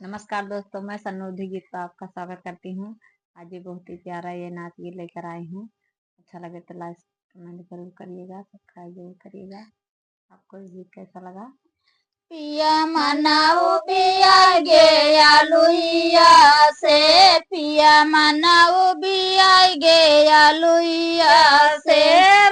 नमस्कार दोस्तों, मैं सन्नोधी गीत पर आपका स्वागत करती हूँ। आज ये बहुत ही प्यारा ये नाच गीत लेकर आई हूँ। अच्छा लगे तो लाइक कमेंट जरूर करिएगा, सब्सक्राइब जरूर करिएगा। आपको ये गीत कैसा लगा? पिया मनाऊ पिया गे आलुइया से, पिया मनाऊ पिया गे आलुइया से,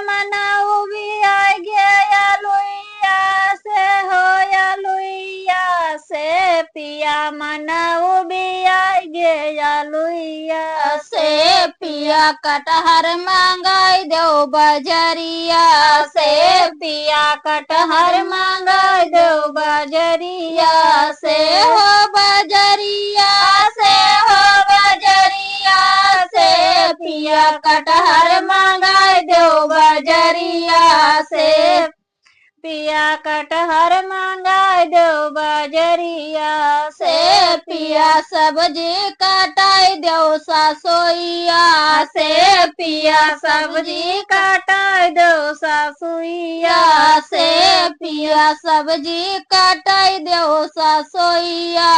मनाऊ पिया गे आलुइया से हो आलुइया से, पिया मनाऊ पिया गे आलुइया से, पिया कटहर मांगाई दो बजरिया से, पिया कटहर मांगाई दो बजरिया से हो बजरिया से हो बजरिया से, पिया कटहर मांगाई दो बजरिया से, पिया कटहर मांगाई दो बजरिया से, पिया सब्जी कटाई दो सासोइया से, पिया सब्जी कटाई दो सासुइया से, पिया सब्जी कटाई दो सासोइया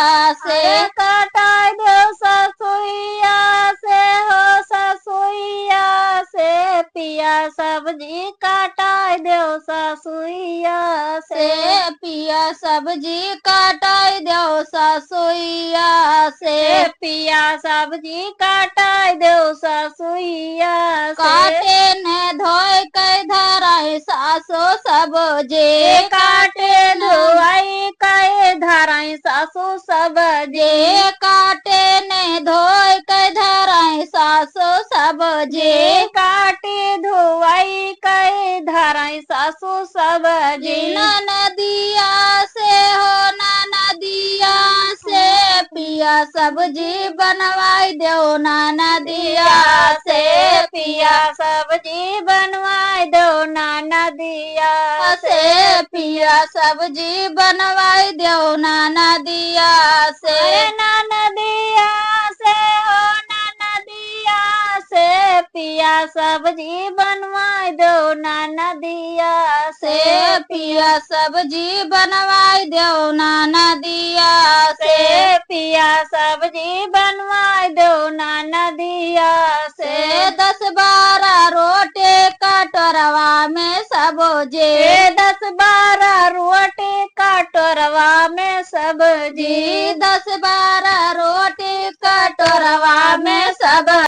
से, कटाई दो सासुइया से हो सासुइया से, पिया सब्जी कटाई दो सासुइया से, पिया सब्जी कटाई दो सासुइया से, पिया सब्जी कटाई दो सासुइया से, काटे ने धोई के धराई सासो सब्जी, काटे धोई के धराई सासो सब्जी, काटे ने धोई के धराई सासो सब्जी, काटे धोई के धराई सासो सब्जी, नदिया से हो नदिया से, पिया सब्जी बनवाई दो नदिया से, पिया सब्जी बनवाई दो नदिया से, पिया सब्जी बनवाई दो नदिया से, नदिया से हो नदिया से, पिया सब्जी बनवाई दो नदिया से, पिया सब्जी बनवाई दो नदिया से, पिया सब्जी बनवाई दो नदिया से, 10-12 रोटी कटोरवा में सब्जी, 10-12 रोटी कटोरवा में सब्जी, 10-12